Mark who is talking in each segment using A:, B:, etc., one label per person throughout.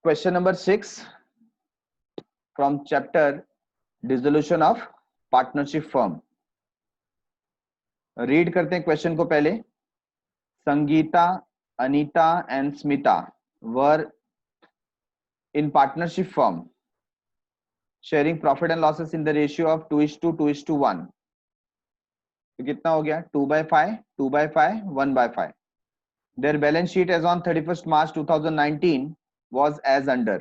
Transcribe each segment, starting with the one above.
A: Question number 6 from chapter dissolution of partnership firm. Read करते हैं question को पहले। Sangeeta, Anita and Smita were in partnership firm sharing profit and losses in the ratio of 2:2:1। तो कितना हो गया? 2/5, 2/5, 1/5। Their balance sheet as on 31 March 2019 was as under।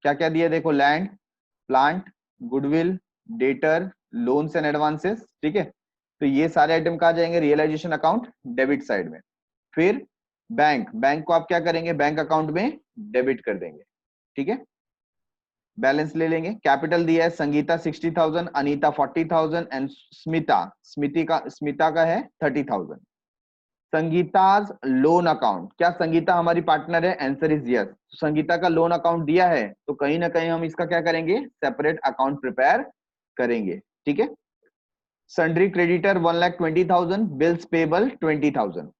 A: क्या क्या दिया देखो, land, plant, goodwill, debtor, loans and advances. ठीक है, तो ये सारे आइटम कहा जाएंगे रियलाइजेशन अकाउंट डेबिट साइड में। फिर बैंक, बैंक को आप क्या करेंगे? बैंक अकाउंट में डेबिट कर देंगे। ठीक है, बैलेंस ले लेंगे। कैपिटल दिया है संगीता 60,000, अनीता 40,000 एंड स्मिता का है 30,000। संगीताज लोन अकाउंट, क्या संगीता हमारी पार्टनर है? Answer is yes. संगीता का लोन अकाउंट दिया है तो कहीं ना कहीं हम इसका क्या करेंगे? सेपरेट अकाउंट प्रिपेयर करेंगे। ठीक है, sundry creditor 1,20,000, bills payable 20,000,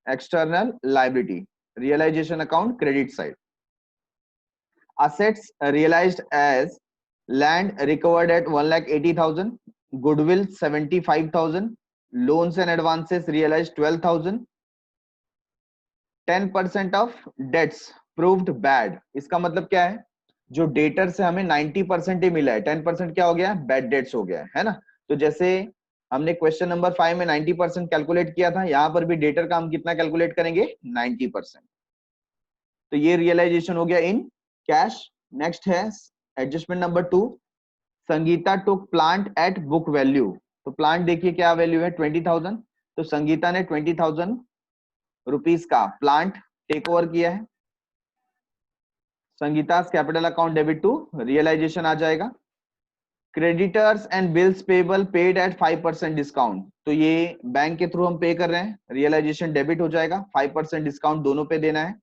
A: external liability, realisation account credit side. assets realized as land recovered at 1,80,000, goodwill 75,000, loans and advances realized 12,000, 10% of debts proved bad। इसका मतलब क्या है? जो डेटर से हमें 90% ही मिला है, 10% क्या हो गया? बैड डेट्स हो गया है ना। तो जैसे हमने क्वेश्चन नंबर 5 में 90% कैलकुलेट किया था, यहां पर भी डेटर का हम कितना कैलकुलेट करेंगे? 90%। तो ये रियलाइजेशन हो गया इन कैश। नेक्स्ट है adjustment number 2, Sangeeta took plant at book value. तो प्लांट देखिए क्या वैल्यू है? 20,000। तो संगीता ने 20,000 रुपीस का प्लांट टेक ओवर किया है। Sangeeta capital account debit to realisation आ जाएगा। Creditors and bills payable paid at 5% discount. तो ये बैंक के थ्रू हम पे कर रहे हैं, रियलाइजेशन डेबिट हो जाएगा। 5% डिस्काउंट दोनों पे देना है।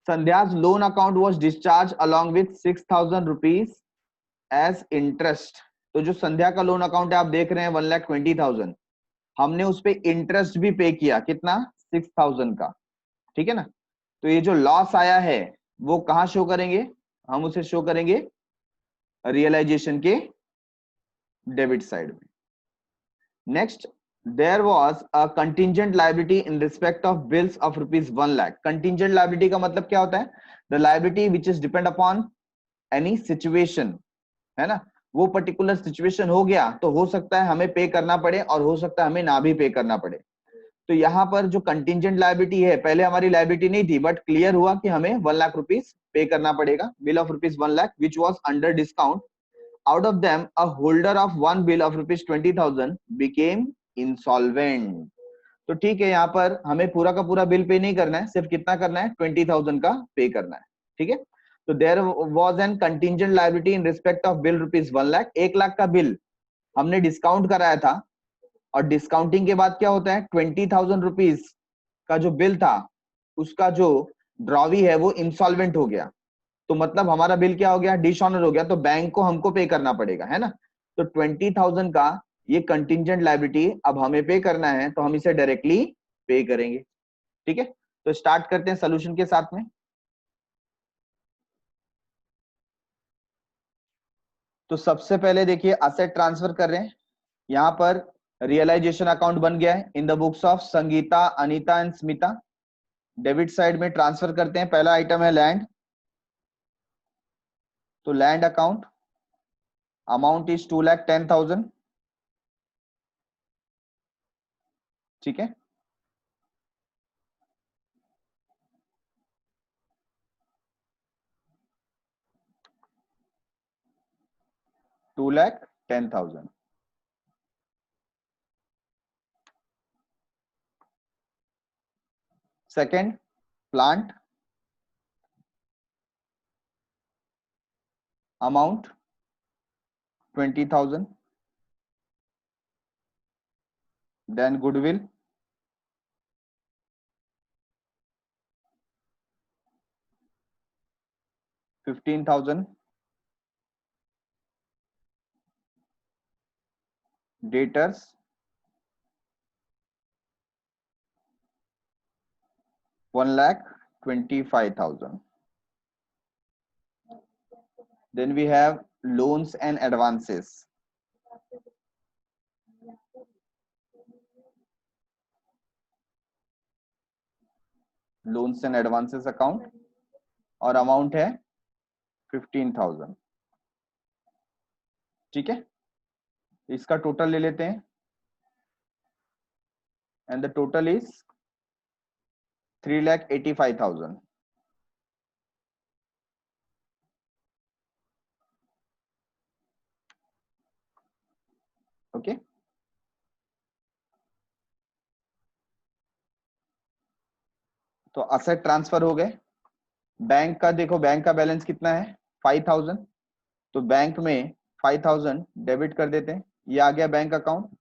A: Sandhya's loan account was discharged along with 6,000 rupees as interest। तो जो संध्या का लोन अकाउंट है आप देख रहे हैं 1,20,000, हमने उस पे इंटरेस्ट भी पे किया। कितना? 6,000 का। ठीक है ना। तो ये जो लॉस आया है वो कहां शो करेंगे? हम उसे शो करेंगे रियलाइजेशन के डेबिट साइड में। Next, there was a contingent liability in respect of bills of rupees 1 lakh। contingent liability का मतलब क्या होता है? the liability which is depend upon any situation, है ना। वो पर्टिकुलर सिचुएशन हो गया तो हो सकता है हमें पे करना पड़े और हो सकता है हमें ना भी पे करना पड़े। तो यहाँ पर जो कंटिंजेंट लायबिलिटी है, पहले हमारी लायबिलिटी नहीं थी बट क्लियर हुआ कि हमें 1 लाख रुपीस पे करना पड़ेगा। Bill of rupees 1 lakh which was under discount. Out of them a holder of one bill of rupees 20,000 became insolvent. तो ठीक है, यहाँ पर हमें पूरा का पूरा बिल पे नहीं करना है, सिर्फ कितना करना है? 20,000 का पे करना है। ठीक है, तो there was an contingent liability in respect of bill rupees 1 lakh. 1 lakh का बिल हमने डिस्काउंट कराया था और डिस्काउंटिंग के बाद क्या होता है? 20,000 रुपीज का जो बिल था उसका जो ड्रॉवी है वो इंसॉल्वेंट हो गया। तो मतलब हमारा बिल क्या हो गया? डिसऑनर हो गया। तो बैंक को हमको पे करना पड़ेगा, है ना। तो 20,000 का ये कंटिंजेंट लायबिलिटी अब हमें पे करना है तो हम इसे डायरेक्टली पे करेंगे। ठीक है, तो स्टार्ट करते हैं सोल्यूशन के साथ में। तो सबसे पहले देखिए असेट ट्रांसफर कर रहे हैं। यहां पर रियलाइजेशन अकाउंट बन गया है in the books of Sangeeta, Anita and Smita. Debit side में ट्रांसफर करते हैं। पहला आइटम है लैंड। तो लैंड अकाउंट अमाउंट इज 2,10,000। ठीक है, $2,10,000। Second, plant amount 20,000। Then goodwill 15,000। Debtors 1,25,000। Then we have loans and advances. Loans and advances account और अमाउंट है 15,000. ठीक है, इसका टोटल ले लेते हैं and the total is 3,85,000. Okay, तो असेट ट्रांसफर हो गए. बैंक का देखो, बैंक का बैलेंस कितना है 5,000. तो बैंक में 5,000 डेबिट कर देते हैं. ये आ गया बैंक अकाउंट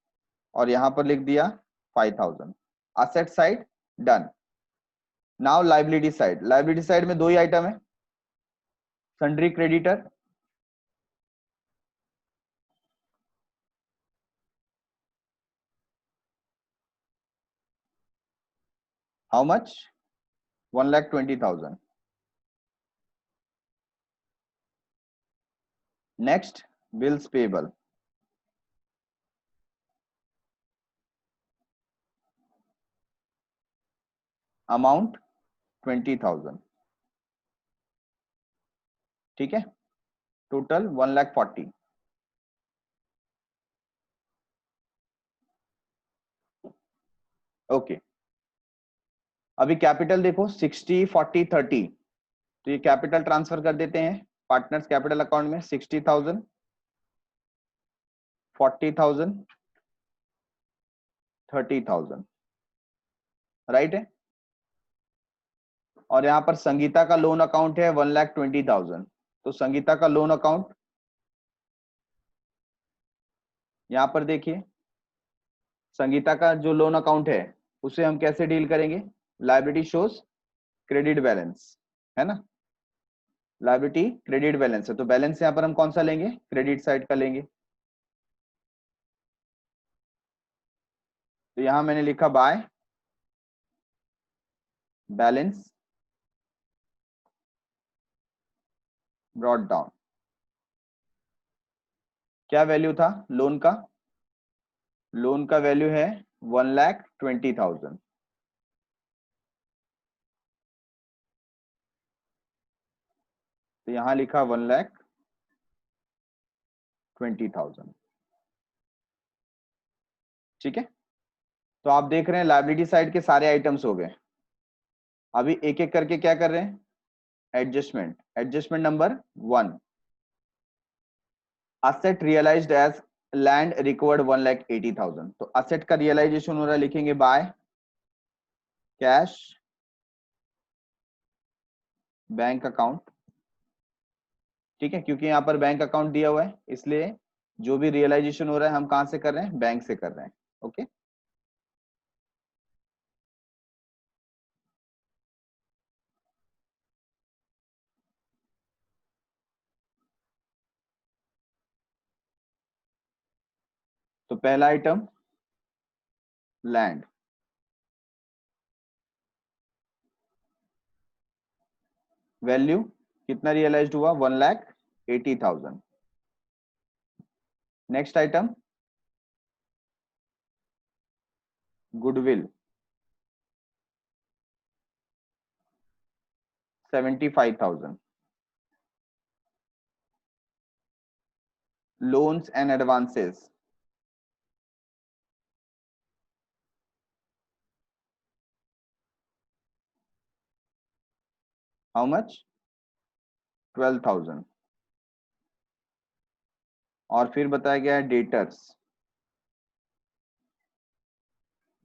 A: और यहां पर लिख दिया 5,000. Asset side done. Now liability side. Liability side में दो ही आइटम है. Sundry creditor, how much 1,20,000. Next bills payable, amount 20,000. ठीक है, टोटल 1,40,000. ओके, अभी कैपिटल देखो 60 40 30. तो ये कैपिटल ट्रांसफर कर देते हैं पार्टनर्स कैपिटल अकाउंट में. 60,000, 40,000, 30,000. राइट है. और यहाँ पर संगीता का लोन अकाउंट है 1,20,000. तो संगीता का लोन अकाउंट यहाँ पर देखिए, संगीता का जो लोन अकाउंट है उसे हम कैसे डील करेंगे. लायबिलिटी शोज क्रेडिट बैलेंस, है ना. लायबिलिटी क्रेडिट बैलेंस है, तो बैलेंस यहाँ पर हम कौन सा लेंगे, क्रेडिट साइड का लेंगे. तो यहां मैंने लिखा बाय बैलेंस ब्रॉट डाउन. क्या वैल्यू था लोन का. लोन का वैल्यू है 1,20,000. तो यहां लिखा 1,20,000. ठीक है, तो आप देख रहे हैं लायबिलिटी साइड के सारे आइटम्स हो गए. अभी एक एक करके क्या कर रहे हैं, adjustment. Adjustment number 1, asset realised as land recovered 1,80,000. तो असेट का रियलाइजेशन हो रहा है, लिखेंगे बाय कैश बैंक अकाउंट. ठीक है, क्योंकि यहाँ पर बैंक अकाउंट दिया हुआ है इसलिए जो भी रियलाइजेशन हो रहा है हम कहां से कर रहे हैं, बैंक से कर रहे हैं. ओके, तो पहला आइटम लैंड, वैल्यू कितना रियलाइज्ड हुआ 1,80,000. Next item goodwill 75,000. Loans and advances how much 12,000. और फिर बताया गया है डेटर्स.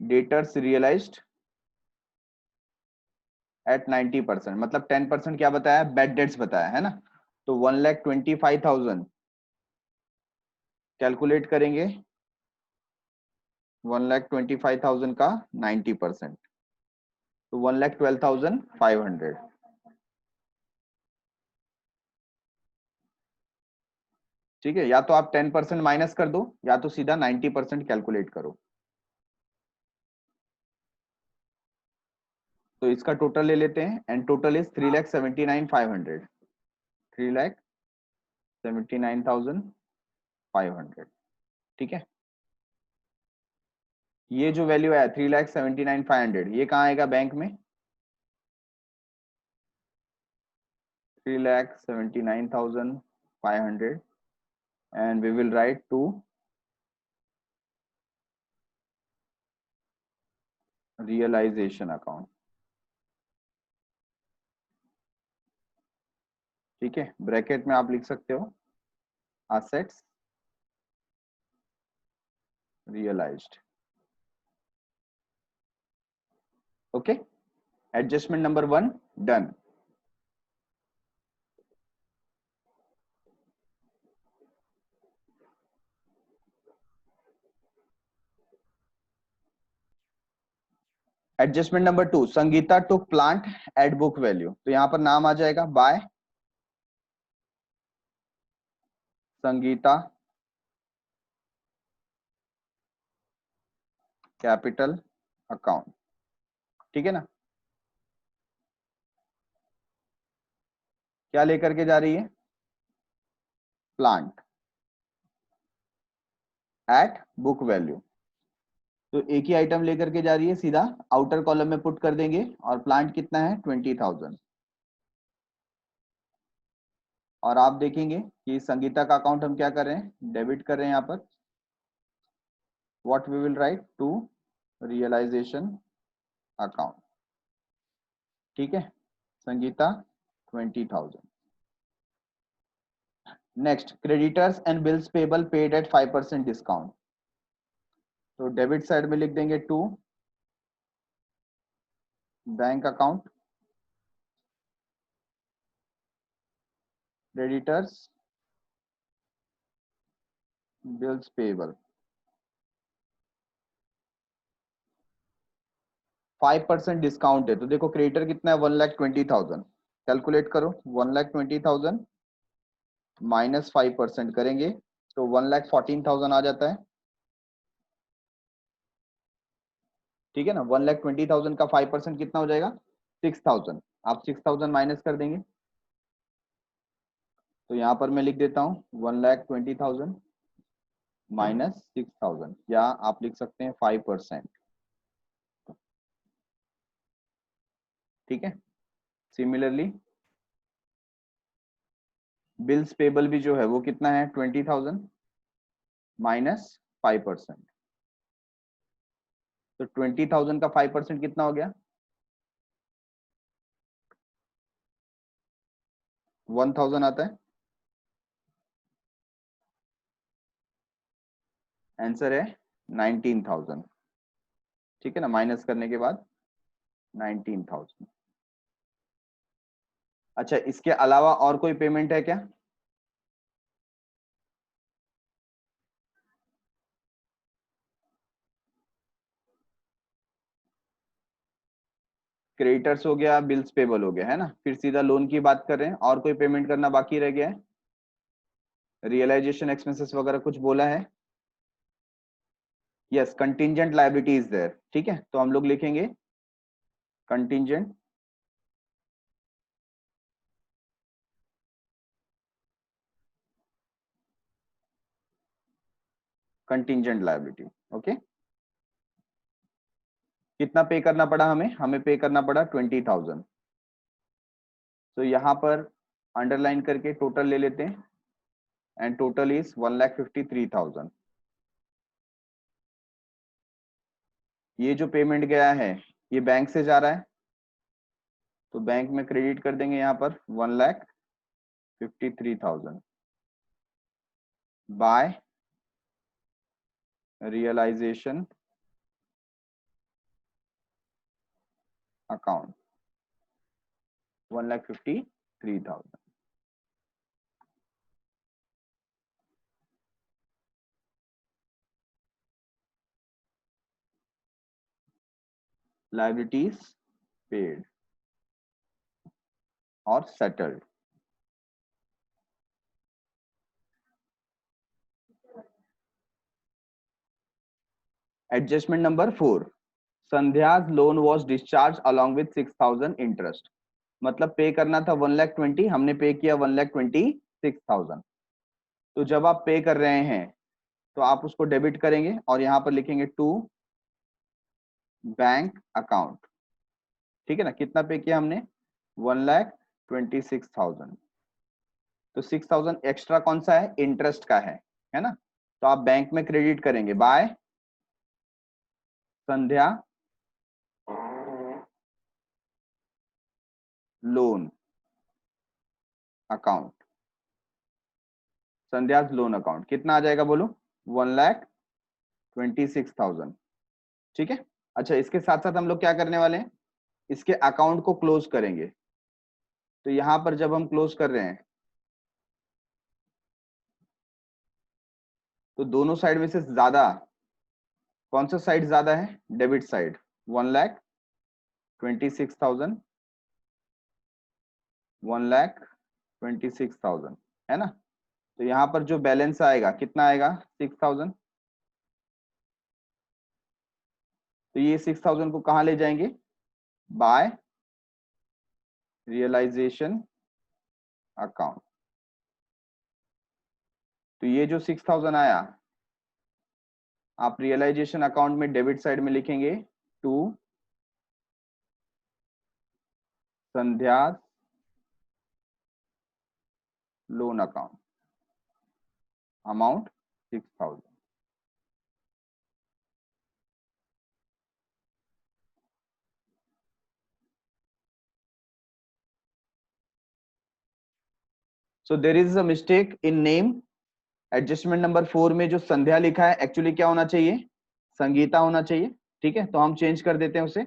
A: डेटर्स रियलाइज्ड एट 90%, मतलब 10% क्या बताया, बैड डेट्स बताया है ना. तो 1,25,000 कैलकुलेट करेंगे, 1,25,000 का 90%, तो 1,12,500. ठीक है, या तो आप 10% माइनस कर दो या तो सीधा 90% कैलकुलेट करो. तो इसका टोटल ले लेते हैं एंड टोटल इज 3,79,500. 3,79,500. 79,500, ठीक है। ये जो वैल्यू है 3,79,500, ये कहाँ आएगा बैंक में? 3,79,500 and we will write to realization account, ठीक है। ब्रैकेट में आप लिख सकते हो assets realized, okay। Adjustment number 1 done. Adjustment number 2, Sangeeta took plant at book value. तो यहां पर नाम आ जाएगा बाय संगीता कैपिटल अकाउंट, ठीक है ना। क्या लेकर के जा रही है? Plant at book value. तो एक ही आइटम लेकर के जा रही है, सीधा आउटर कॉलम में पुट कर देंगे। और प्लांट कितना है? 20,000। और आप देखेंगे कि संगीता का अकाउंट हम क्या कर रहे हैं? डेबिट कर रहे हैं। यहाँ पर what we will write? To realisation account, ठीक है। Sangeeta 20,000। Next, creditors and bills payable paid at 5% discount. तो डेबिट साइड में लिख देंगे to bank account creditors bills payable 5% discount है। तो देखो क्रेडिटर कितना है? 1,20,000। कैलकुलेट करो, 1,20,000 माइनस 5% करेंगे तो 1,14,000 आ जाता है, ठीक है ना। 1,20,000 का 5% कितना हो जाएगा? 6,000। आप 6,000 माइनस कर देंगे। तो यहां पर मैं लिख देता हूं 1,20,000 माइनस 6,000, या आप लिख सकते हैं 5%, ठीक है। सिमिलरली बिल्स पेबल भी जो है वो कितना है? 20,000 माइनस 5%। तो 20,000 का 5% कितना हो गया? 1,000 आता है। आंसर है 19,000, ठीक है ना। माइनस करने के बाद 19,000। अच्छा, इसके अलावा और कोई पेमेंट है क्या? क्रेडिटर्स हो गया, बिल्स पेबल हो गया, है ना। फिर सीधा लोन की बात कर रहे हैं। और कोई पेमेंट करना बाकी रह गया है? रियलाइजेशन एक्सपेंसेस वगैरह कुछ बोला है? Yes, contingent liability is there, ठीक है। तो हम लोग लिखेंगे कंटिंजेंट कंटिंजेंट लायबिलिटी, ओके। कितना पे करना पड़ा हमें? हमें पे करना पड़ा 20,000। तो यहां पर अंडरलाइन करके टोटल ले लेते हैं, एंड टोटल इज 1,53,000। ये जो पेमेंट गया है ये बैंक से जा रहा है, तो बैंक में क्रेडिट कर देंगे यहां पर 1,53,000 by realisation account 1,53,000। Liabilities paid और settled. Adjustment number 4, Sandhya's loan was discharge along with 6,000 interest. मतलब पे करना था 1,20,000, हमने पे किया 1,26,000। तो जब आप पे कर रहे हैं तो आप उसको डेबिट करेंगे और यहां पर लिखेंगे टू बैंक अकाउंट। ठीक है ना, कितना पे किया हमने, 1,26,000। तो 6,000 एक्स्ट्रा कौन सा है, इंटरेस्ट का है ना। तो आप बैंक में क्रेडिट करेंगे बाय संध्या लोन अकाउंट। संध्या लोन अकाउंट कितना आ जाएगा बोलो, 1,26,000। ठीक है। अच्छा, इसके साथ साथ हम लोग क्या करने वाले हैं, इसके अकाउंट को क्लोज करेंगे। तो यहां पर जब हम क्लोज कर रहे हैं तो दोनों साइड में से ज्यादा कौन सा साइड ज्यादा है, डेबिट साइड। 1,26,000, 1,26,000 है ना। तो यहाँ पर जो बैलेंस आएगा कितना आएगा, 6,000। तो ये 6,000 को कहाँ ले जाएंगे, बाय रियलाइजेशन अकाउंट। तो ये जो 6,000 आया आप रियलाइजेशन अकाउंट में डेबिट साइड में लिखेंगे to Sandhya loan account, amount 6,000। So there is a mistake in name. Adjustment number 4 में जो संध्या लिखा है एक्चुअली क्या होना चाहिए, संगीता होना चाहिए। ठीक है, तो हम चेंज कर देते हैं उसे।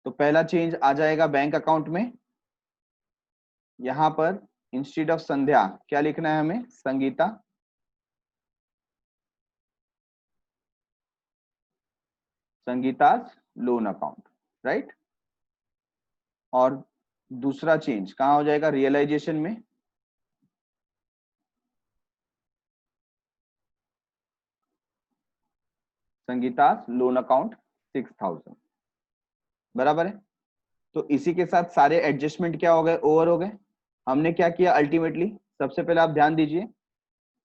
A: तो पहला चेंज आ जाएगा बैंक अकाउंट में, यहां पर इंस्टीड ऑफ संध्या क्या लिखना है हमें, Sangeeta. Sangeeta's loan account, right. और दूसरा चेंज कहां हो जाएगा, रियलाइजेशन में। संगीताज लोन अकाउंट 6,000, बराबर है। तो इसी के साथ सारे एडजस्टमेंट क्या हो गए, ओवर हो गए। हमने क्या किया अल्टीमेटली, सबसे पहले आप ध्यान दीजिए,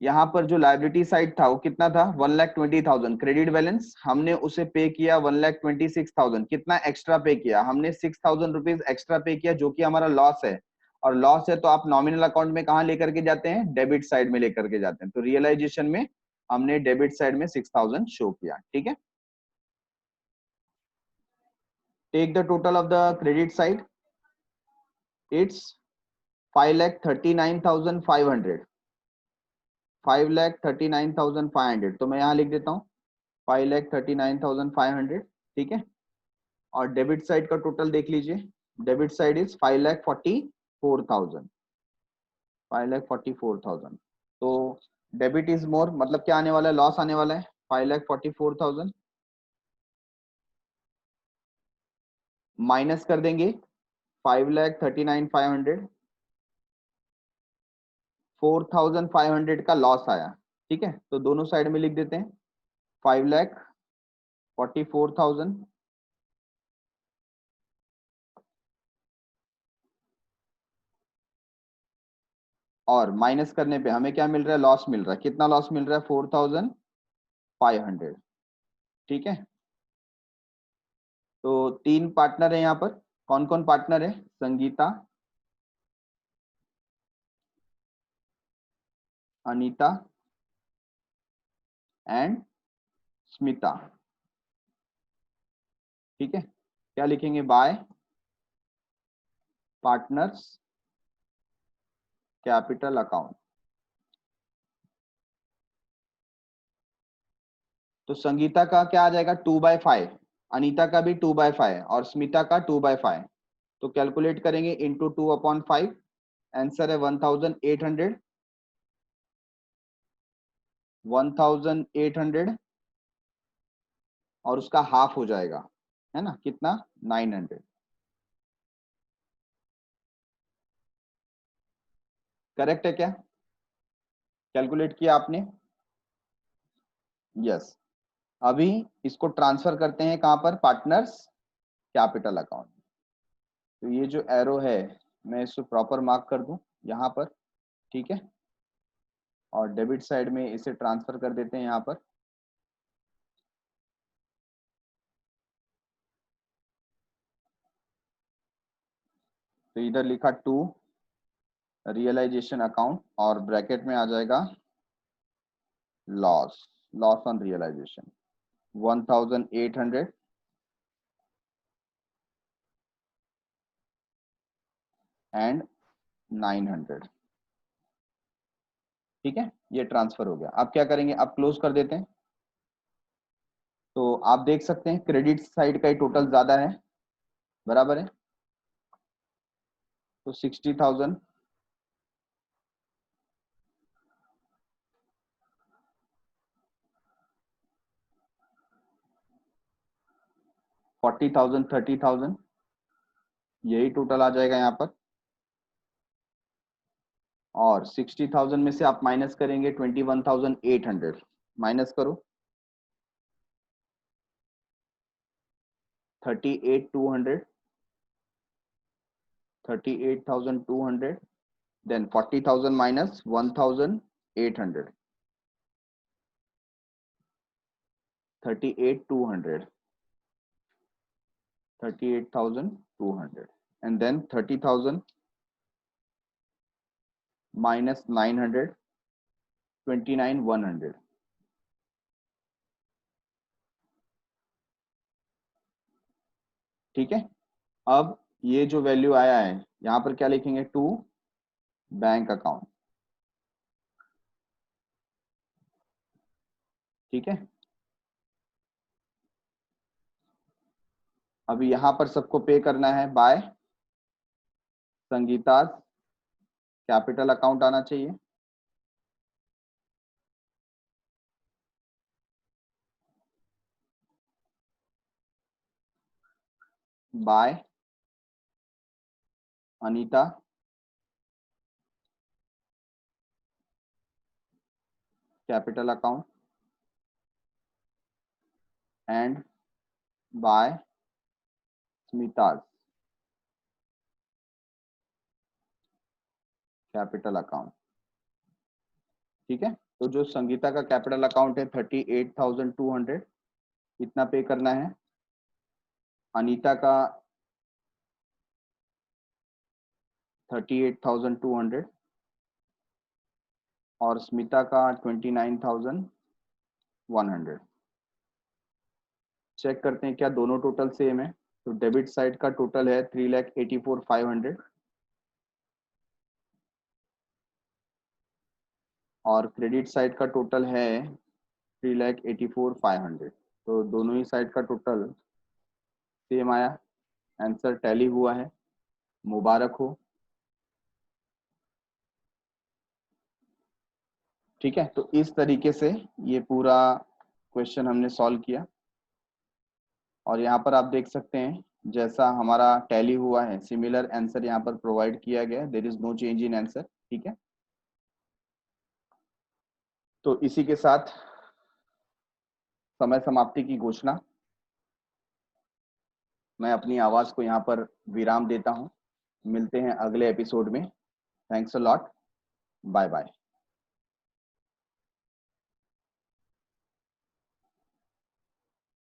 A: यहाँ पर जो लाइबिलिटी साइड था वो कितना था, 1,20,000 क्रेडिट बैलेंस। हमने उसे पे किया 1,26,000। कितना एक्स्ट्रा पे किया हमने, 6,000 रुपीज एक्स्ट्रा पे किया, जो कि हमारा लॉस है। और लॉस है तो आप नॉमिनल अकाउंट में कहाँ लेकर के जाते हैं, डेबिट साइड में लेकर के जाते हैं। तो रियलाइजेशन में हमने डेबिट साइड में 6,000 शो किया। ठीक है, take the total of the credit side, it's 5,39,500। 5,39,500, तो मैं यहाँ लिख देता हूँ 5,39,500। ठीक है, और डेबिट साइड का टोटल देख लीजिए, डेबिट साइड इज 5,44,000। 5,44,000। तो डेबिट इज मोर, मतलब क्या आने वाला है, लॉस आने वाला है 5,44,000। माइनस कर देंगे 5,39,500, 4,500 का लॉस आया। ठीक है, तो दोनों साइड में लिख देते हैं 5,44,000 और माइनस करने पे हमें क्या मिल रहा है, लॉस मिल रहा है। कितना लॉस मिल रहा है, 4,500। ठीक है, तो तीन पार्टनर है यहाँ पर, कौन कौन पार्टनर है, संगीता, अनीता एंड स्मिता। ठीक है, क्या लिखेंगे, बाय पार्टनर्स कैपिटल अकाउंट। तो संगीता का क्या आ जाएगा, 2/5, अनीता का भी 2/5 और स्मिता का 2/5। तो कैलकुलेट करेंगे इंटू 2/5, आंसर है 1,800। 1,800 और उसका हाफ हो जाएगा, है ना, कितना, 900। करेक्ट है क्या, कैलकुलेट किया आपने, यस। अभी इसको ट्रांसफर करते हैं कहां पर, पार्टनर्स कैपिटल अकाउंट। तो ये जो एरो है मैं इसको प्रॉपर मार्क कर दूं यहाँ पर, ठीक है, और डेबिट साइड में इसे ट्रांसफर कर देते हैं यहाँ पर। तो इधर लिखा टू रियलाइजेशन अकाउंट और ब्रैकेट में आ जाएगा loss, loss on realisation 1800 and 900। ठीक है, ये ट्रांसफर हो गया। अब क्या करेंगे, अब क्लोज कर देते हैं। तो आप देख सकते हैं क्रेडिट साइड का ही टोटल ज्यादा है, बराबर है। तो 60,000, 40,000, 30,000, यही टोटल आ जाएगा यहाँ पर। और 60,000 में से आप माइनस करेंगे 21,800, माइनस करो 38,200, 38,200, then 40,000 minus 1,800, 38,200, 38,200, and then 30,000 minus 900, 29,100। ठीक है, अब ये जो वैल्यू आया है यहाँ पर क्या लिखेंगे, टू बैंक अकाउंट। ठीक है, अभी यहाँ पर सबको पे करना है बाय संगीता, कैपिटल अकाउंट आना चाहिए, by Anita capital account and by Smita's capital account. ठीक है, तो जो संगीता का कैपिटल अकाउंट है 38,200, इतना पे करना है। अनीता का 38,200 और स्मिता का 29,100। चेक करते हैं क्या दोनों टोटल सेम है। तो डेबिट साइड का टोटल है 3,84,500 और क्रेडिट साइड का टोटल है 3,84,500। तो दोनों ही साइड का टोटल सेम आया, आंसर टैली हुआ है, मुबारक हो। ठीक है, तो इस तरीके से ये पूरा क्वेश्चन हमने सॉल्व किया और यहाँ पर आप देख सकते हैं जैसा हमारा टैली हुआ है सिमिलर आंसर यहाँ पर प्रोवाइड किया गया, there is no change in answer. ठीक है, तो इसी के साथ समय समाप्ति की घोषणा, मैं अपनी आवाज को यहाँ पर विराम देता हूँ। मिलते हैं अगले एपिसोड में। Thanks a lot, bye bye.